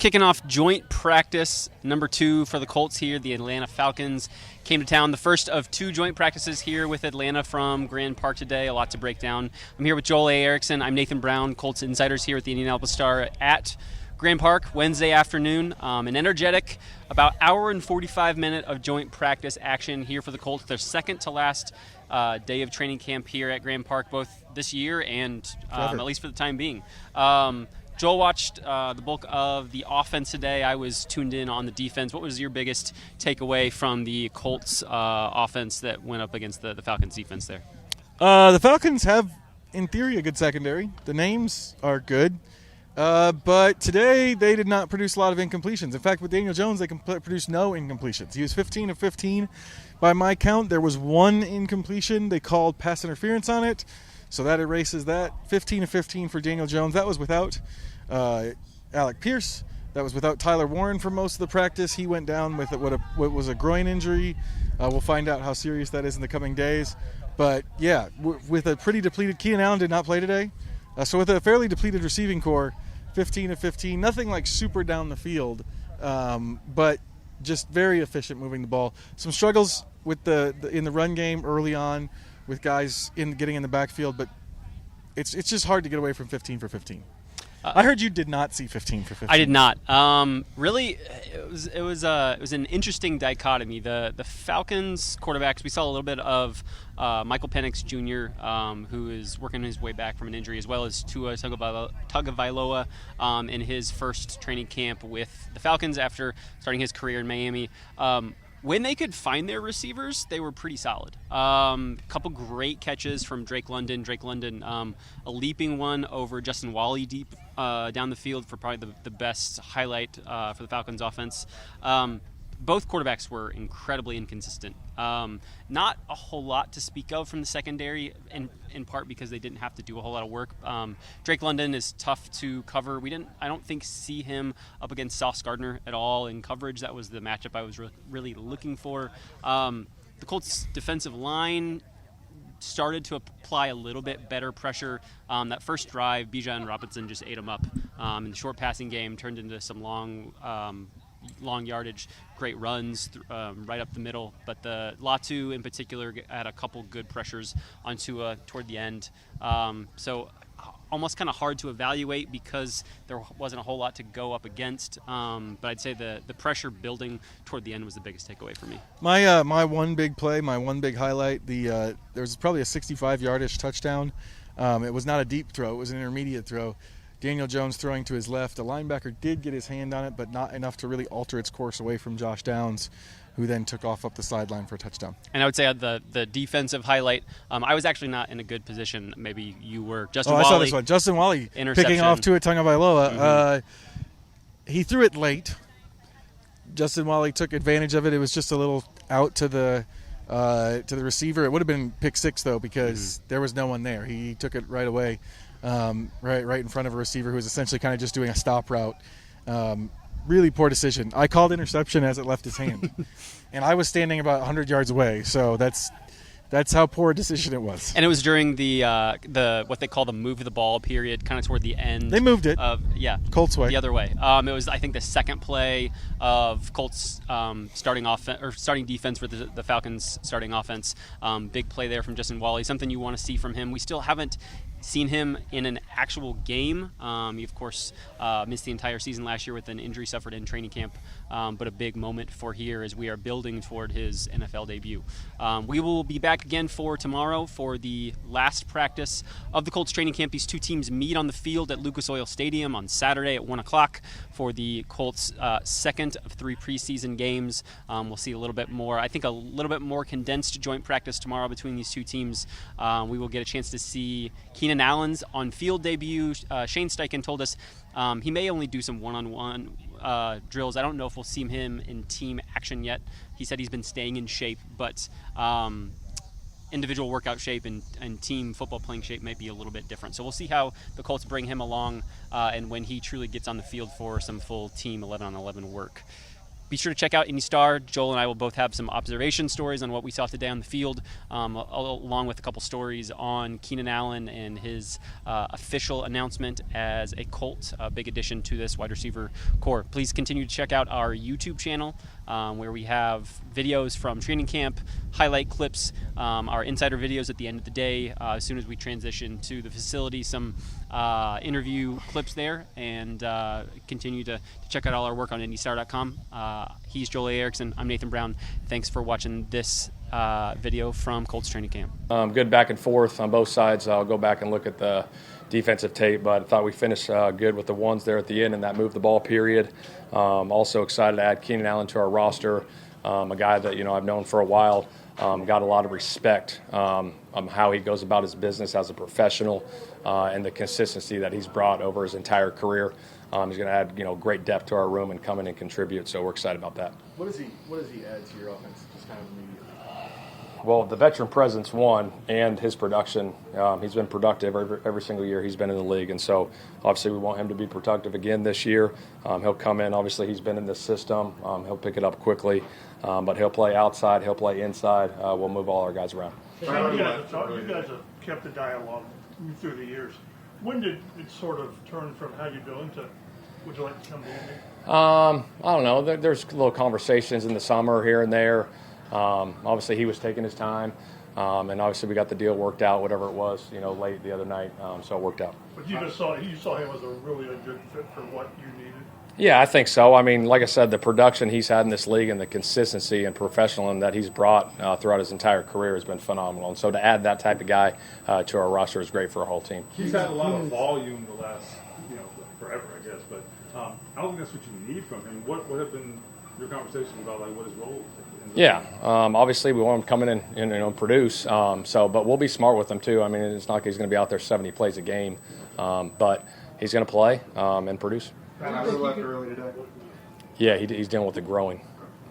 kicking off joint practice number 2 for the Colts here. The Atlanta Falcons came to town. The first of 2 joint practices here with Atlanta from Grand Park today. A lot to break down. I'm here with Joel A. Erickson. I'm Nathan Brown, Colts Insiders here at the Indianapolis Star at Grand Park Wednesday afternoon. An energetic about hour and 45-minute of joint practice action here for the Colts. Their second to last day of training camp here at Grand Park, both this year and at least for the time being. Joel watched the bulk of the offense today. I was tuned in on the defense. What was your biggest takeaway from the Colts offense that went up against the Falcons defense there? The Falcons have, in theory, a good secondary. The names are good. But today they did not produce a lot of incompletions. In fact, with Daniel Jones, they produced no incompletions. He was 15 of 15 by my count. There was one incompletion. They called pass interference on it, so that erases that. 15 of 15 for Daniel Jones. That was without Alec Pierce. That was without Tyler Warren for most of the practice. He went down with what was a groin injury. We'll find out how serious that is in the coming days. But, yeah, with a pretty depleted – Keenan Allen did not play today. So with a fairly depleted receiving core, 15 of 15, nothing like super down the field, but just very efficient moving the ball. Some struggles with in the run game early on with guys getting in the backfield, but it's just hard to get away from 15 for 15. I heard you did not see 15 for 15. I did not. Really, it was an interesting dichotomy. The Falcons quarterbacks, we saw a little bit of Michael Penix Jr., who is working his way back from an injury, as well as Tua Tagovailoa in his first training camp with the Falcons after starting his career in Miami. When they could find their receivers, they were pretty solid. A couple great catches from Drake London. A leaping one over Justin Wally deep down the field for probably the best highlight for the Falcons offense. Both quarterbacks were incredibly inconsistent. Not a whole lot to speak of from the secondary, in part because they didn't have to do a whole lot of work. Drake London is tough to cover. I don't think see him up against Sauce Gardner at all in coverage. That was the matchup I was really looking for. The Colts defensive line started to apply a little bit better pressure. That first drive, Bijan Robinson just ate them up. In the short passing game, turned into some long yardage, great runs right up the middle. But the Latu in particular had a couple good pressures on Tua toward the end. So almost kind of hard to evaluate because there wasn't a whole lot to go up against. But I'd say the pressure building toward the end was the biggest takeaway for me. My one big play, my one big highlight, there was probably a 65-yardish touchdown. It was not a deep throw. It was an intermediate throw. Daniel Jones throwing to his left. A linebacker did get his hand on it, but not enough to really alter its course away from Josh Downs, who then took off up the sideline for a touchdown. And I would say the defensive highlight, I was actually not in a good position. Maybe you were. I saw this one. Justin Wally picking off Tua Tagovailoa. Mm-hmm. He threw it late. Justin Wally took advantage of it. It was just a little out to the receiver. It would have been pick six, though, because there was no one there. He took it right away. Right in front of a receiver who was essentially kind of just doing a stop route. Really poor decision. I called interception as it left his hand, and I was standing about 100 yards away. So that's how poor a decision it was. And it was during the what they call the move the ball period, kind of toward the end. They moved it. Colts way. The other way. It was, I think, the second play of Colts starting defense for the Falcons starting offense. Big play there from Justin Wally. Something you want to see from him. We still haven't seen him in an actual game. He, of course, missed the entire season last year with an injury suffered in training camp, but a big moment for here as we are building toward his NFL debut. We will be back again for tomorrow for the last practice of the Colts training camp. These two teams meet on the field at Lucas Oil Stadium on Saturday at 1 o'clock for the Colts' second of 3 preseason games. We'll see a little bit more more condensed joint practice tomorrow between these two teams. We will get a chance to see Keenan Allen's on-field debut. Shane Steichen told us he may only do some one-on-one drills. I don't know if we'll see him in team action yet. He said he's been staying in shape, but individual workout shape and team football playing shape might be a little bit different. So we'll see how the Colts bring him along and when he truly gets on the field for some full team 11-on-11 work. be sure to check out IndyStar. Joel and I will both have some observation stories on what we saw today on the field, along with a couple stories on Keenan Allen and his official announcement as a Colt, a big addition to this wide receiver core. Please continue to check out our YouTube channel, where we have videos from training camp, highlight clips, our insider videos at the end of the day, as soon as we transition to the facility, some interview clips there, and continue to check out all our work on IndyStar.com. He's Joel Erickson. I'm Nathan Brown. Thanks for watching this video from Colts training camp. Good back and forth on both sides. I'll go back and look at the defensive tape, but I thought we finished good with the ones there at the end and that moved the ball period. Also excited to add Keenan Allen to our roster, a guy that I've known for a while. Got a lot of respect on how he goes about his business as a professional, and the consistency that he's brought over his entire career. He's going to add great depth to our room and come in and contribute. So we're excited about that. What does he add to your offense? Just kind of immediately. Well, the veteran presence, one, and his production. He's been productive every single year he's been in the league, and so obviously we want him to be productive again this year. He'll come in. Obviously, he's been in this system. He'll pick it up quickly, but he'll play outside. He'll play inside. We'll move all our guys around. You guys have kept the dialogue through the years. When did it sort of turn from how you're doing to would you like to come to Indy? I don't know. There's little conversations in the summer here and there. Obviously, he was taking his time, and obviously we got the deal worked out, whatever it was, late the other night, so it worked out. But you saw him as a really good fit for what you needed? Yeah, I think so. I mean, like I said, the production he's had in this league and the consistency and professionalism that he's brought throughout his entire career has been phenomenal. And so to add that type of guy to our roster is great for our whole team. He's had a lot of volume the last, forever, I guess. But I don't think that's what you need from him. What have been your conversations about, like, what his role is? Yeah, obviously we want him to come in and produce. But we'll be smart with him too. I mean, it's not like he's going to be out there 70 plays a game, but he's going to play and produce. Early today. Yeah, he's dealing with the growing.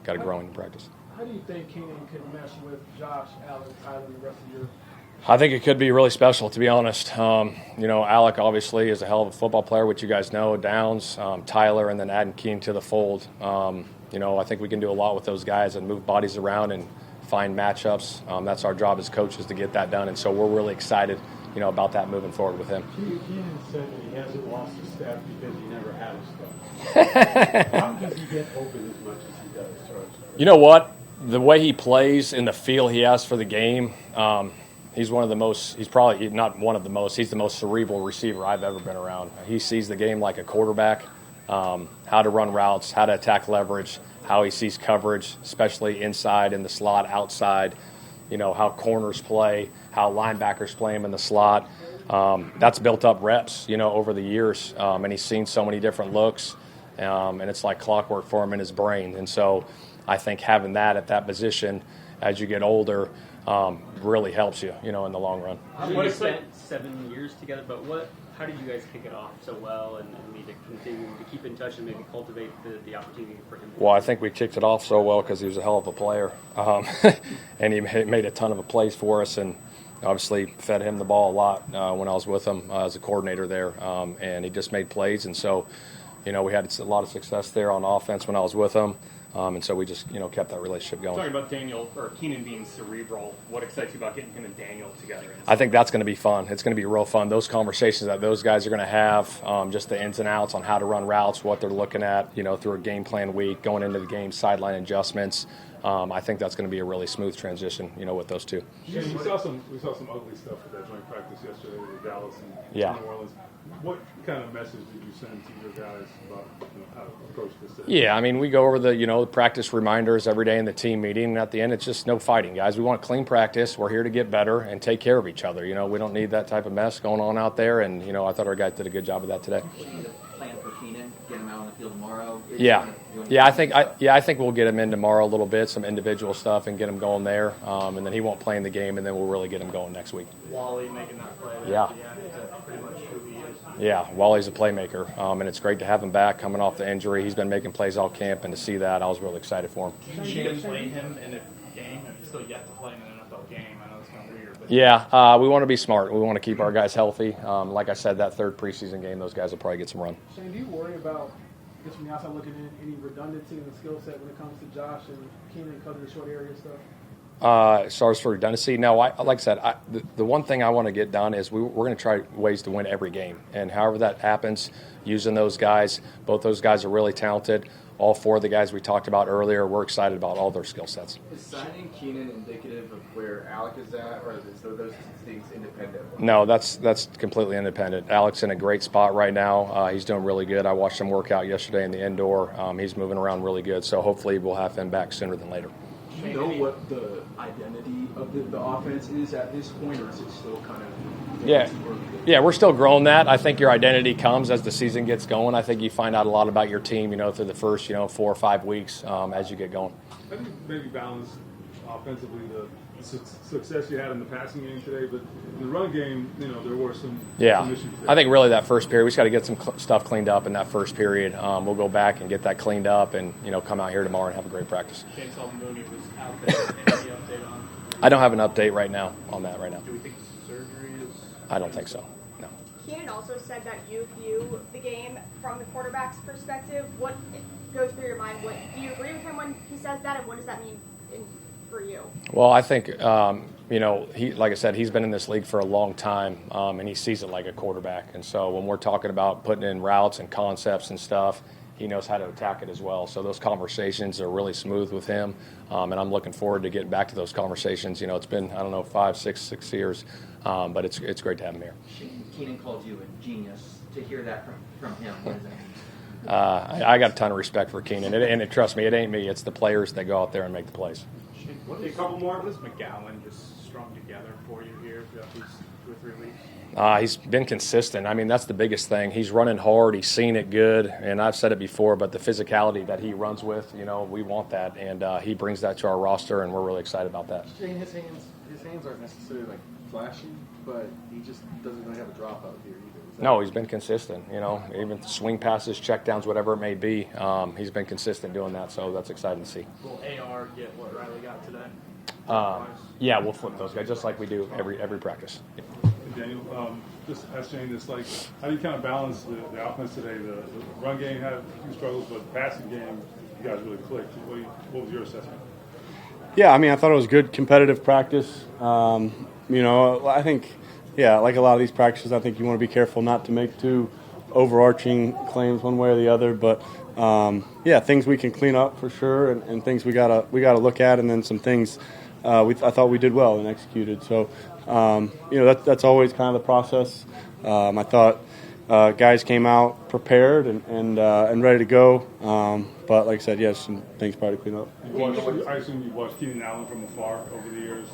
Got a growing in practice. How do you think Keenan can mesh with Josh, Allen, Tyler, and the rest of your? I think it could be really special, to be honest. Alec obviously is a hell of a football player, which you guys know. Downs, Tyler, and then adding Keenan to the fold. I think we can do a lot with those guys and move bodies around and find matchups. That's our job as coaches to get that done, and so we're really excited, about that moving forward with him. Keenan said that he hasn't lost his staff because he never had his stuff. How does he get open as much as he does? You know what? The way he plays in the feel he has for the game, he's one of the most – he's probably not one of the most – he's the most cerebral receiver I've ever been around. He sees the game like a quarterback, how to run routes, how to attack leverage, how he sees coverage, especially inside, in the slot, outside, how corners play, how linebackers play him in the slot. That's built up reps, over the years, and he's seen so many different looks, and it's like clockwork for him in his brain. And so I think having that at that position as you get older really helps you, in the long run. You spent 7 years together, but how did you guys kick it off so well and need to continue to keep in touch and maybe cultivate the opportunity for him? Well, I think we kicked it off so well because he was a hell of a player, and he made a ton of plays for us, and obviously fed him the ball a lot when I was with him as a coordinator there, and he just made plays, and so we had a lot of success there on offense when I was with him. And so we just, kept that relationship going. Talking about Daniel or Keenan being cerebral, what excites you about getting him and Daniel together? I think that's going to be fun. It's going to be real fun. Those conversations that those guys are going to have, just the ins and outs on how to run routes, what they're looking at, through a game plan week, going into the game, sideline adjustments. I think that's going to be a really smooth transition, with those two. Yeah, we saw some ugly stuff at that joint practice yesterday with Dallas and Yeah. New Orleans. What kind of message did you send to your guys about how to approach this? Yeah, I mean, we go over the practice reminders every day in the team meeting, and at the end, it's just no fighting, guys. We want clean practice. We're here to get better and take care of each other. We don't need that type of mess going on out there, and I thought our guys did a good job of that today. Plan for Keenan, get him out on the field tomorrow. I think we'll get him in tomorrow a little bit, some individual stuff, and get him going there, and then he won't play in the game, and then we'll really get him going next week. Wally making that play. Yeah. Pretty much who he is. Yeah, Wally's a playmaker, and it's great to have him back coming off the injury. He's been making plays all camp, and to see that, I was really excited for him. Shane playing him in a game, and he's still yet to play in an NFL game. I know it's kind of weird. But Yeah, we want to be smart. We want to keep our guys healthy. Like I said, that third preseason game, those guys will probably get some run. Shane, do you worry about guess from the outside looking in, any redundancy in the skill set when it comes to Josh and Keenan covering the short area stuff? As far as for redundancy, no. Like I said, the one thing I want to get done is we're going to try ways to win every game, and however that happens, using those guys. Both those guys are really talented. All four of the guys we talked about earlier, we're excited about all their skill sets. Is signing Keenan indicative of where Alec is at, or are those things independent? No, that's completely independent. Alec's in a great spot right now. He's doing really good. I watched him work out yesterday in the indoor. He's moving around really good, so hopefully we'll have him back sooner than later. Do you know what the identity of the offense is at this point, or is it still kind of Yeah, we're still growing that. I think your identity comes as the season gets going. I think you find out a lot about your team, through the first, 4 or 5 weeks as you get going. I think maybe balance offensively the success you had in the passing game today, but in the run game, there were some issues there. I think really that first period, we just got to get some stuff cleaned up in that first period. We'll go back and get that cleaned up and, come out here tomorrow and have a great practice. Shane Steichen was out there. Any update on? I don't have an update right now on that right now. Do we think surgery is? I don't think so, no. Keenan also said that you view the game from the quarterback's perspective. What goes through your mind? Do you agree with him when he says that, and what does that mean for you? Well, I think, he, like I said, he's been in this league for a long time, and he sees it like a quarterback. And so when we're talking about putting in routes and concepts and stuff, he knows how to attack it as well. So those conversations are really smooth with him, and I'm looking forward to getting back to those conversations. It's been, 5, 6 years, but it's great to have him here. Keenan called you a genius. To hear that from him, what does that mean? I got a ton of respect for Keenan, and trust me, it ain't me. It's the players that go out there and make the plays. A couple more. What has McGowan just strung together for you here throughout these 2 or 3 weeks? He's been consistent. That's the biggest thing. He's running hard. He's seen it good. And I've said it before, but the physicality that he runs with, we want that. And he brings that to our roster, and we're really excited about that. Shane, his hands aren't necessarily flashy, but he just doesn't really have a dropout here either. No, he's been consistent. Even swing passes, checkdowns, whatever it may be, he's been consistent doing that. So that's exciting to see. Will AR get what Riley got today? Yeah, we'll flip those guys just like we do every practice. Daniel, just ask Shane this, how do you kind of balance the offense today? The run game had a few struggles, but the passing game, you guys really clicked. What was your assessment? Yeah, I thought it was good competitive practice. I think, like a lot of these practices, I think you want to be careful not to make too overarching claims one way or the other. But, things we can clean up for sure and things we gotta look at, and then some things I thought we did well and executed. So, that's always kind of the process. I thought guys came out prepared and ready to go. But like I said, some things probably to clean up. I assume you watched Keenan Allen from afar over the years.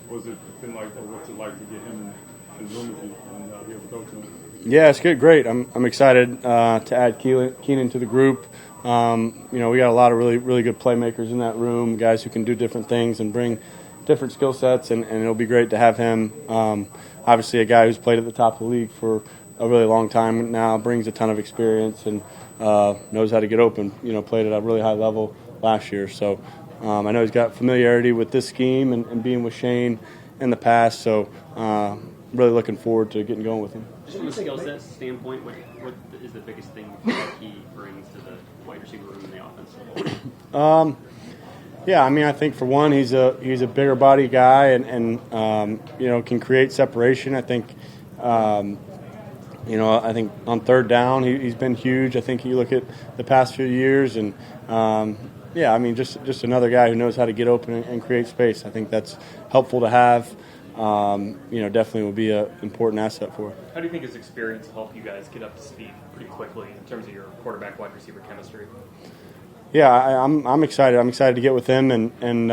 Was it been like, or what's it like to get him in the room with you and be able to go to him? Yeah, it's good. Great. I'm excited to add Keenan to the group. We got a lot of really, really good playmakers in that room, guys who can do different things and bring different skill sets, and it'll be great to have him. Obviously, a guy who's played at the top of the league for a really long time now, brings a ton of experience and knows how to get open. Played at a really high level last year. So I know he's got familiarity with this scheme and being with Shane in the past. So really looking forward to getting going with him. Just from a skill set standpoint, what is the biggest thing that he brings to the wide receiver room in the offense? I think for one, he's a bigger body guy and can create separation. I think I think on third down he's been huge. I think you look at the past few years and just another guy who knows how to get open and create space. I think that's helpful to have. Definitely will be an important asset for us. How do you think his experience will help you guys get up to speed pretty quickly in terms of your quarterback-wide receiver chemistry? Yeah, I'm excited. I'm excited to get with him and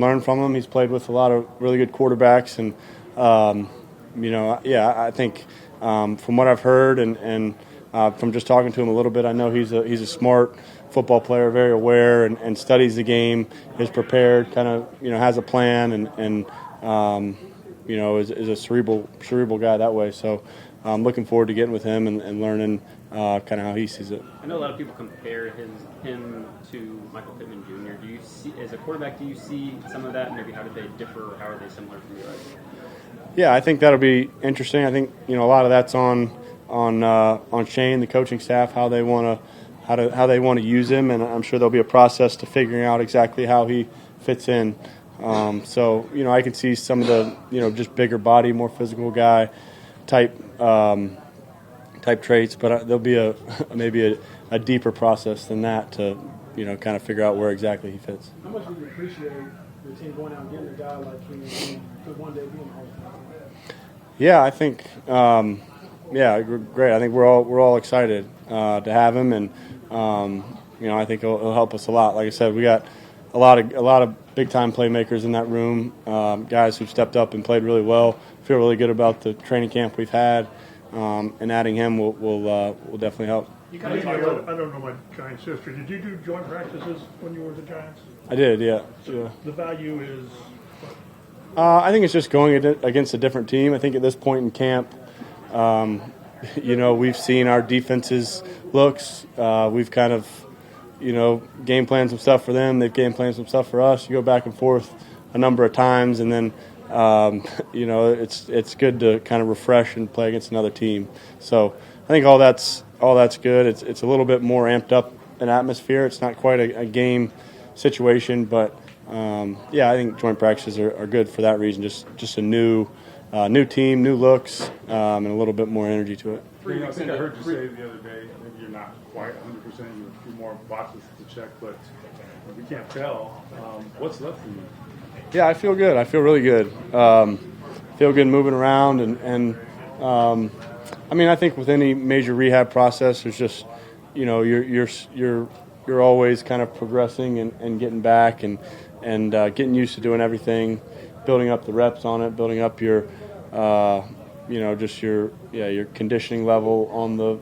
learn from him. He's played with a lot of really good quarterbacks, and I think from what I've heard and from just talking to him a little bit, I know he's a smart football player, very aware and studies the game, is prepared, kind of has a plan and is a cerebral guy that way. So I'm looking forward to getting with him and learning kind of how he sees it. I know a lot of people compare him to Michael Pittman Jr. Do you see, as a quarterback, do you see some of that? Maybe how do they differ, or how are they similar from you guys? Yeah, I think that'll be interesting. I think a lot of that's on Shane, the coaching staff, how they want how they want to use him, and I'm sure there'll be a process to figuring out exactly how he fits in. So I can see some of the just bigger body, more physical guy type traits, but there'll be maybe a deeper process than that to kind of figure out where exactly he fits. How much do you appreciate your team going out and getting a guy like Keenan Allen could one day be in the Hall of Fame? Yeah, I think great. I think we're all excited to have him, and I think it'll help us a lot. Like I said, we got a lot of big time playmakers in that room, guys who've stepped up and played really well. Feel really good about the training camp we've had, and adding him will definitely help. I don't know my Giants history. Did you do joint practices when you were with the Giants? I did, yeah. So the value is. I think it's just going against a different team. I think at this point in camp, we've seen our defense's looks. We've kind of, game planned some stuff for them. They've game planned some stuff for us. You go back and forth a number of times, and then, it's good to kind of refresh and play against another team. So I think all that's good. It's a little bit more amped up an atmosphere. It's not quite a game situation, but. I think joint practices are good for that reason. Just a new team, new looks, and a little bit more energy to it. I think I heard you say the other day, maybe you're not quite 100%, you have a few more boxes to check, but we can't tell. What's left for you? Yeah, I feel good. I feel really good. Feel good moving around, and I think with any major rehab process, there's just you're always kind of progressing and getting back and getting used to doing everything, building up the reps on it, building up your, your conditioning level on the,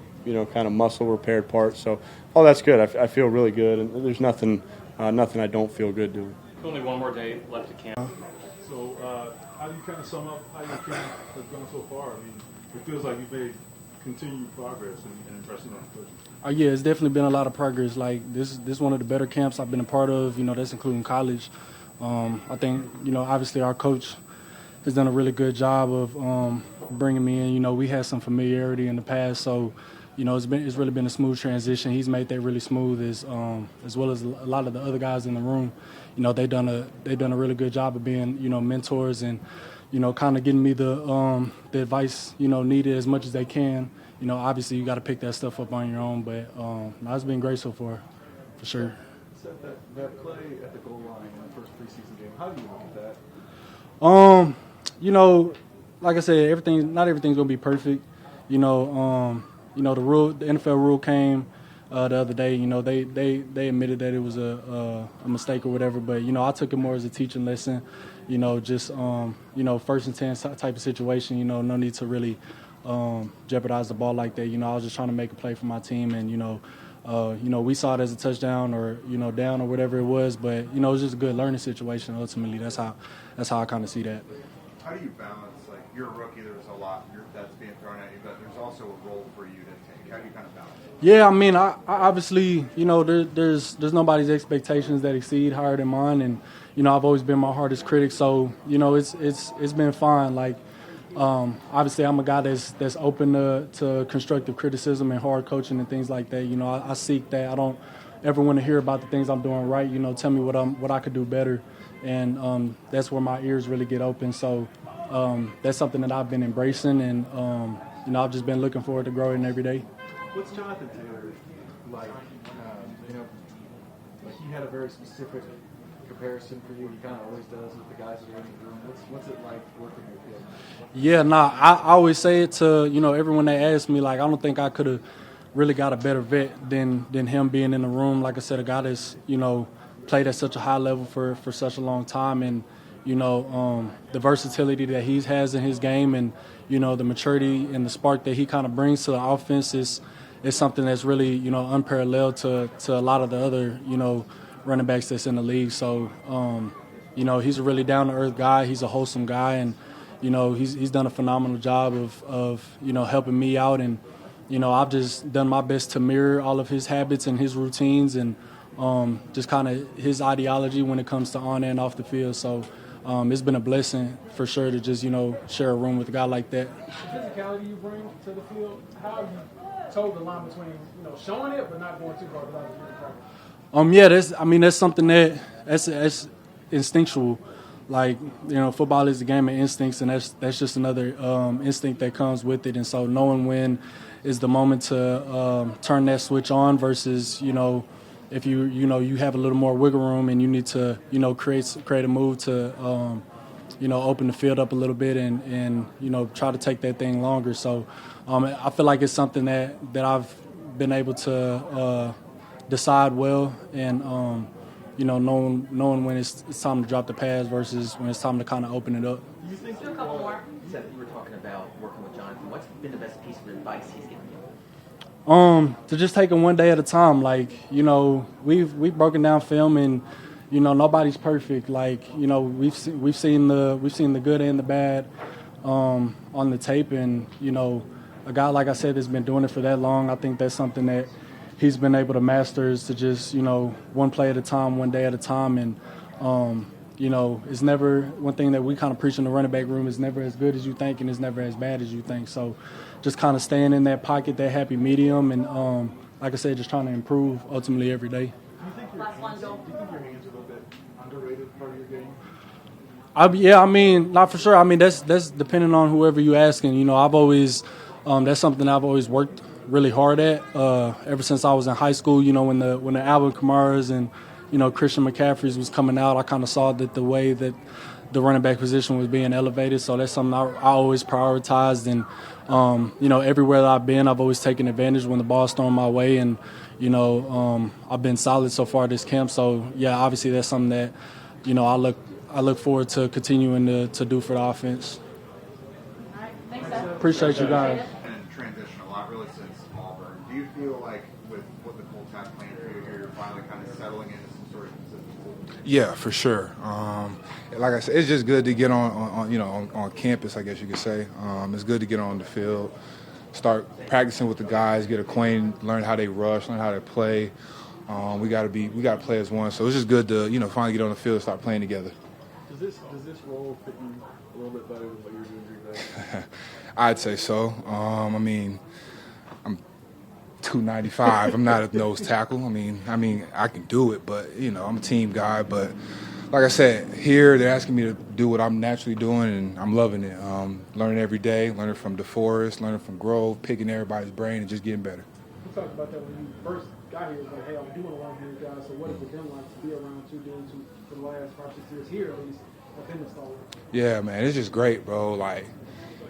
kind of muscle repaired part. So all that's good. I feel really good, and there's nothing I don't feel good doing. Only one more day left to camp. So how do you kind of sum up how your camp has gone so far? I mean, it feels like you've made continued progress and impressing on the coaches. Yeah, it's definitely been a lot of progress. Like this is one of the better camps I've been a part of. That's including college. I think obviously our coach has done a really good job of bringing me in. We had some familiarity in the past, so it's really been a smooth transition. He's made that really smooth as well as a lot of the other guys in the room. They've done a really good job of being mentors and kind of getting me the advice needed as much as they can. Obviously you got to pick that stuff up on your own, but it's been great so far, for sure. Seth, that play at the goal line in the first preseason game, how do you look at that? Like I said, not everything's gonna be perfect. The NFL rule came the other day. They admitted that it was a mistake or whatever, but I took it more as a teaching lesson. Just first and 10 type of situation. No need to really jeopardize the ball like that. I was just trying to make a play for my team, and we saw it as a touchdown or down or whatever it was, but it was just a good learning situation. Ultimately, that's how I kind of see that. How do you balance, like, you're a rookie, there's a lot that's being thrown at you, but there's also a role for you to take. How do you kind of balance it? Yeah, I obviously, there's nobody's expectations that exceed higher than mine, and I've always been my hardest critic, so it's been fine. Like, obviously, I'm a guy that's open to constructive criticism and hard coaching and things like that. I seek that. I don't ever want to hear about the things I'm doing right. Tell me what I could do better, and that's where my ears really get open. So that's something that I've been embracing, and I've just been looking forward to growing every day. What's Jonathan Taylor like? Like he had a very specific comparison for you. He kind of always does with the guys that are in the room. What's it like working with him? Yeah, I always say it to everyone that asks me. Like, I don't think I could have really got a better vet than him being in the room. Like I said, a guy that's played at such a high level for such a long time, and the versatility that he has in his game, and the maturity and the spark that he kind of brings to the offense is something that's really unparalleled to a lot of the other running backs that's in the league. So he's a really down to earth guy. He's a wholesome guy, and he's done a phenomenal job of helping me out, and I've just done my best to mirror all of his habits and his routines and just kind of his ideology when it comes to on and off the field. So it's been a blessing for sure to just share a room with a guy like that. The physicality you bring to the field, how have you told the line between showing it but not going too far without That's something that's instinctual. Like, football is a game of instincts, and that's just another instinct that comes with it. And so knowing when is the moment to turn that switch on versus, if you have a little more wiggle room and you need to, create a move to, open the field up a little bit and try to take that thing longer. So I feel like it's something that I've been able to decide well and, knowing when it's time to drop the pass versus when it's time to kind of open it up. You think a couple more? Seth, you were talking about working with Jonathan. What's been the best piece of advice he's given you? To just take it one day at a time. Like, we've broken down film and, nobody's perfect. Like, we've seen the good and the bad on the tape, and a guy like I said that's been doing it for that long, I think that's something that he's been able to master, is to just, one play at a time, one day at a time. And, it's never one thing that we kind of preach in the running back room is never as good as you think and it's never as bad as you think. So just kind of staying in that pocket, that happy medium, and, like I said, just trying to improve ultimately every day. Do you think your hands are a little bit underrated part of your game? Not for sure. That's depending on whoever you asking. I've always, that's something I've always worked really hard at ever since I was in high school. When the Alvin Kamara's and Christian McCaffrey's was coming out, I kind of saw that the way that the running back position was being elevated. So that's something I always prioritized, and everywhere that I've been, I've always taken advantage when the ball's thrown my way, and I've been solid so far this camp. So yeah, obviously that's something that I look forward to continuing to do for the offense. All right, thanks, Seth. Appreciate you guys. And transition a lot really since Auburn. Do you feel like with what the Colts have planned for you here, you're finally kind of settling into some sort of consistency? Yeah, for sure. Like I said, it's just good to get on campus, I guess you could say. It's good to get on the field, start practicing with the guys, get acquainted, learn how they rush, learn how they play. We got to play as one. So it's just good to finally get on the field and start playing together. Does this role fit you a little bit better than what you were doing Green Bay? I'd say so. I'm 295. I'm not a nose tackle. I can do it, but I'm a team guy. But like I said, here they're asking me to do what I'm naturally doing, and I'm loving it. Learning every day, learning from DeForest, learning from Grove, picking everybody's brain, and just getting better. You talked about that when you first got here. It was like, hey, I do want to learn from you guys. So what has it been like to be around two dudes who, for the last 5-6 years here at least, have been installed? Yeah, man, it's just great, bro. Like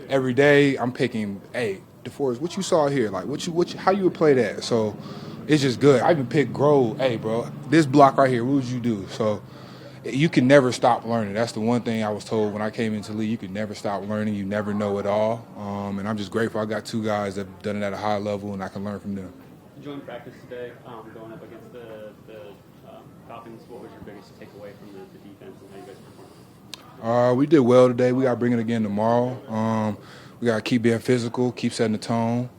every day, I'm picking, hey, DeForest, what you saw here? Like, how you would play that? So it's just good. I even picked Grove. Hey, bro, this block right here, what would you do? So you can never stop learning. That's the one thing I was told when I came into the league. You can never stop learning. You never know it all. And I'm just grateful I got two guys that have done it at a high level, and I can learn from them. You joined practice today, going up against the Falcons. What was your biggest takeaway from the defense and how you guys performed? We did well today. We got to bring it again tomorrow. We got to keep being physical, keep setting the tone.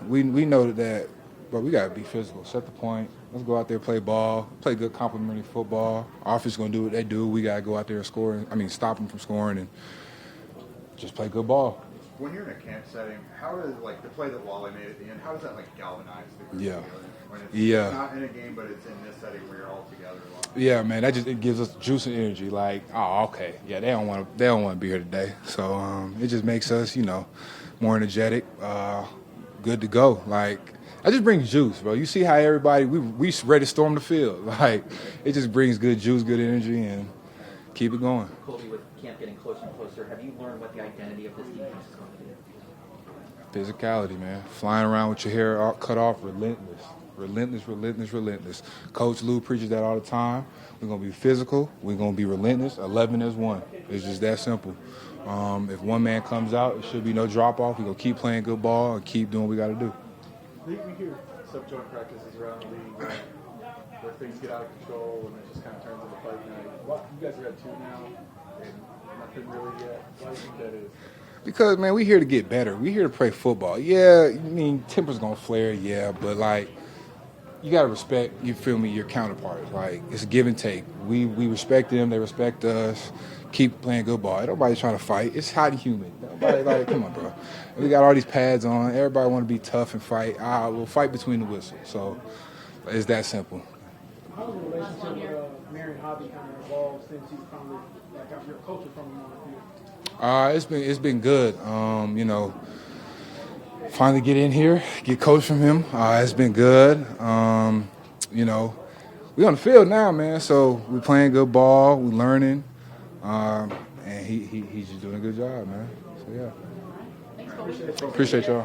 We know that, but we got to be physical, set the point. Let's go out there, play ball, play good complementary football. Our offense is going to do what they do. We got to go out there and score. Stop them from scoring and just play good ball. When you're in a camp setting, how does the play that Wally made at the end? How does that galvanize the group? Yeah. When it's Yeah. not in a game, but it's in this setting where you're all together. Yeah, man, it gives us juice and energy. Like, oh, okay, yeah, they don't want to be here today. So it just makes us, more energetic, good to go. Like, that just brings juice, bro. You see how everybody we ready to storm the field. Like, it just brings good juice, good energy, and keep it going. Colby, with camp getting closer and closer, have you learned what the identity of this defense is going to be? Physicality, man. Flying around with your hair cut off, relentless. Relentless. Coach Lou preaches that all the time. We're going to be physical. We're going to be relentless. 11 as one. It's just that simple. If one man comes out, it should be no drop-off. We're going to keep playing good ball and keep doing what we got to do. We hear subjoint practices around the league where things get out of control and it just kind of turns into fight night. You guys are at 2 now and nothing really yet. Why do you think that is? Because, man, we're here to get better. We're here to play football. Yeah, temper's going to flare, yeah, but, you gotta respect, you feel me, your counterparts. Like, it's a give and take. We respect them, they respect us. Keep playing good ball. Nobody's trying to fight. It's highly human. Nobody, like, come on, bro. We got all these pads on. Everybody want to be tough and fight. We'll fight between the whistles. So it's that simple. How has the relationship with Marion Hobby kind of evolved since he's finally got your coaching from him on the field? It's been good. Finally get in here, get coached from him. It's been good. We on the field now, man. So we playing good ball. We learning, and he's just doing a good job, man. So yeah. Appreciate y'all.